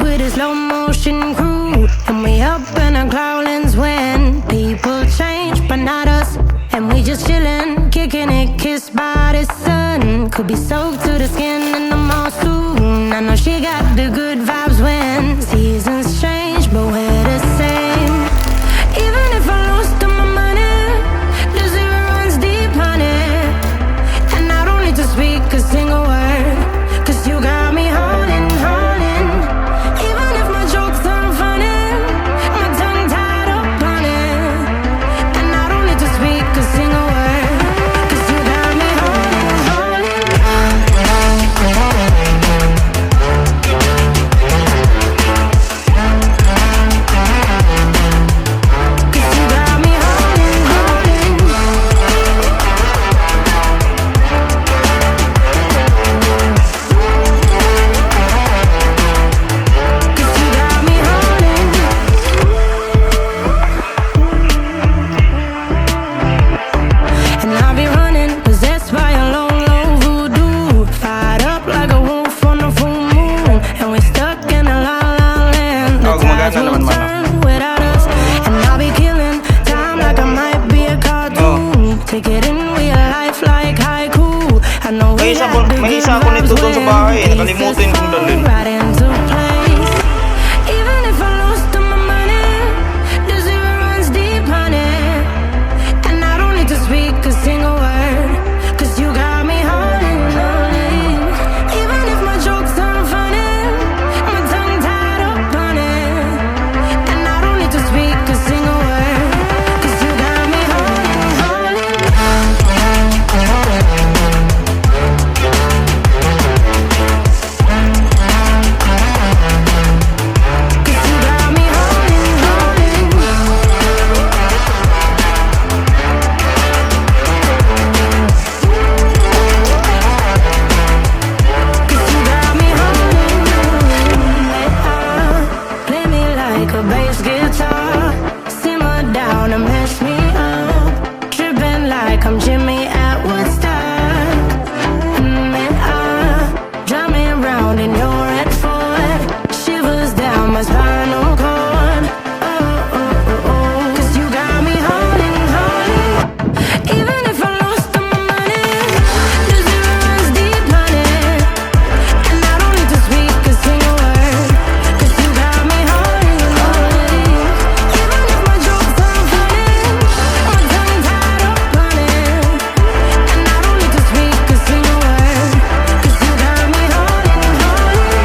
with a slow motion crew, and we up in our growlings when people change, but not us. And we just chillin', kicking it, kissed by the sun. Could be soaked to the skin in the mall soon. I know she got the good vibes when seasons change, but we're the same. Even if I lost all my money, the zero runs deep, honey. And I don't need to speak a single word, 'cause you got me holding, holding. Even if my jokes aren't funny, my tongue tied up on it. And I don't need to speak a single word, 'cause you got me holding, holding. 'Cause you got me holding, holding. 'Cause you got me holding. And I'll be running, possessed by a low, low voodoo. Fired up like a wolf on the full moon. And we're stuck in a la la land. The tides will turn without us. And I'll be killing time like I might be a cartoon. Take it in real life like haiku. I know we got the good May isa ako nito dun sa bahay, vibes when nakalimutin kong dalhin. pieces fall right into place. Even if I lost all my money, the zero runs deep, honey. And I don't need to speak a single word, 'cause you got me holding, holding. Even if my jokes aren't funny, my tongue tied up on it. And I don't need to speak a single word, 'cause you got me holding, holding. 'Cause you got me holding, holding. 'Cause you got me holding, holding. Play me like a bass guitar, simmer down and mess me up, tripping like I'm Jimmy at Woodstock. Drive me around in your red Ford, shivers down my spinal cord. Oh, oh, oh, oh. 'Cause you got me holding, holding. Even if I lost all my money, the zero runs deep, honey. And I don't need to speak a single word, 'cause you got me holding, holding. Even if my jokes aren't funny, my tongue tied up on it. And I don't need to speak a single word, 'cause you got me holding, holding.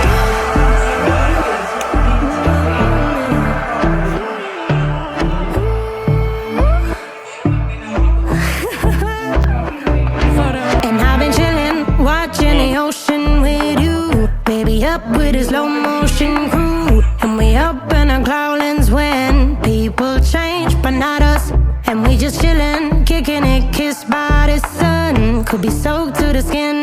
And I've been chillin', watching the ocean with you. Baby, up with a slow motion crew. And we up in our growlings when people change, but not us. And we just chillin', kicking it, kissed by the sun. Could be soaked to the skin